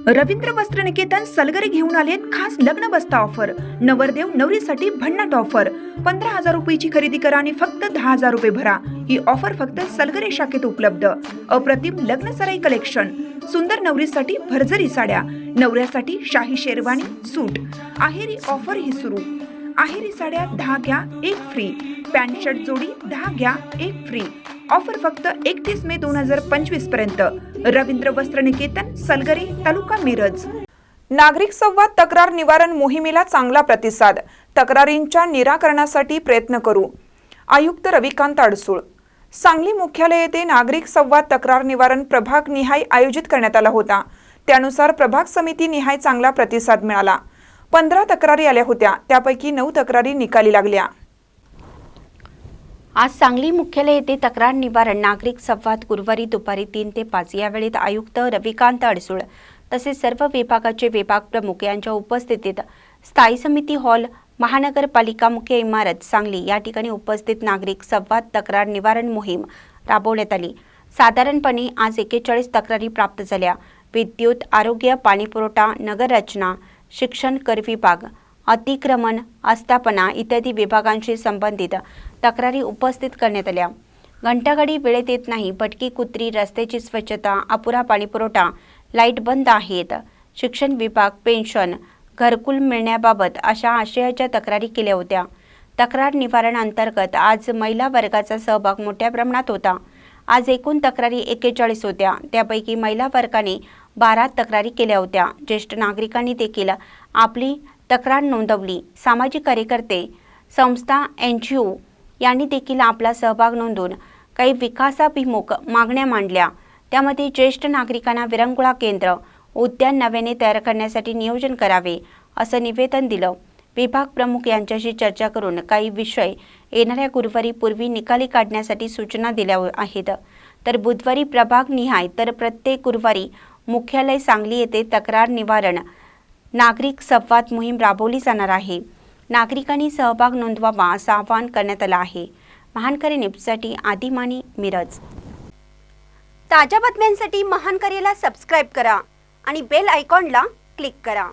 रवींद्र वस्त्र निकेतन सलगरे घेऊन आलेत खास लग्न बस्ता ऑफर। नवरदेव नवरीसाठी भन्नाट ऑफर। 15,000 रुपयाची खरेदी करा आणि फक्त 10,000 रुपये भरा। ही ऑफर फक्त सलगरे शाखेत उपलब्ध। अप्रतिम लग्न सराई कलेक्शन, सुंदर नवरीसाठी भरजरी साड्या, नवऱ्यासाठी शाही शेरवानी सूट। आहेरी ऑफर ही सुरू। आहेरी साड्या 10 घ्या 1 फ्री, पॅन्ट शर्ट जोडी 10 घ्या 1 फ्री। ऑफर फक्त 31 मे 2025 पर्यंत। रवींद्र वस्त्र निकेतन सलगरे, तालुका मिरज। नागरिक संवाद तक्रार निवारण मोहिमेला चांगला प्रतिसाद। तक्रारींच्या निराकरणासाठी प्रयत्न करू। आयुक्त रविकांत अडसूळ। सांगली मुख्यालय येथे नागरिक संवाद तक्रार निवारण प्रभाग निहाय आयोजित करण्यात आला होता। त्यानुसार प्रभाग समिती निहाय चांगला प्रतिसाद मिळाला। 15 तक्रारी आल्या होत्या, त्यापैकी 9 तक्रारी निकाली लागल्या। आज सांगली मुख्यालय येथे तक्रार निवारण नागरिक संवाद गुरुवारी दुपारी 3 ते 5 या वेळेत आयुक्त रविकांत अडसूळ तसेच सर्व विभागाचे विभाग प्रमुख यांच्या उपस्थितीत स्थायी समिती हॉल, महानगरपालिका मुख्य इमारत सांगली या ठिकाणी उपस्थित नागरिक संवाद तक्रार निवारण मोहीम राबवण्यात आली। साधारणपणे आज 41 तक्रारी प्राप्त झाल्या। विद्युत, आरोग्य, पाणीपुरवठा, नगररचना, शिक्षण, कर विभाग, अतिक्रमण, आस्थापना इत्यादी विभागांशी संबंधित तक्रारी उपस्थित करण्यात आल्या। घंटागाडी वेळेत येत नाही, भटकी कुत्री, रस्त्याची स्वच्छता, अपुरा पाणीपुरवठा, लाईट बंद आहेत, शिक्षण विभाग, पेन्शन, घरकुल मिळण्याबाबत अशा आशयाच्या तक्रारी केल्या होत्या। तक्रार निवारण अंतर्गत आज महिला वर्गाचा सहभाग मोठ्या प्रमाणात होता। आज एकूण तक्रारी 41 होत्या, त्यापैकी महिला वर्गाने 12 तक्रारी केल्या होत्या। ज्येष्ठ नागरिकांनी देखील आपली तक्रार नोंदवली। सामाजिक कार्यकर्ते, संस्था, NGO यांनी देखील आपला सहभाग नोंदवून काही विकासाभिमुख मागण्या मांडल्या। त्यामध्ये ज्येष्ठ नागरिकांना विरंगुळा केंद्र, उद्यान नव्याने तयार करण्यासाठी नियोजन करावे असं निवेदन दिलं। विभाग प्रमुख यांच्याशी चर्चा करून काही विषय येणाऱ्या गुरुवारी पूर्वी निकाली काढण्यासाठी सूचना दिल्या आहेत। तर बुधवारी प्रभाग निहाय तर प्रत्येक गुरुवारी मुख्यालय सांगली येथे तक्रार निवारण नागरिक संवाद मोहीम राबवली जाणार आहे। नागरिकांनी सहभाग नोंदवावा असं आवाहन करण्यात आलं आहे। महानकरी न्यूजसाठी आदिमानी, मिरज। ताज्या बातम्यांसाठी महानकरीला सबस्क्राईब करा आणि बेल आयकॉनला क्लिक करा।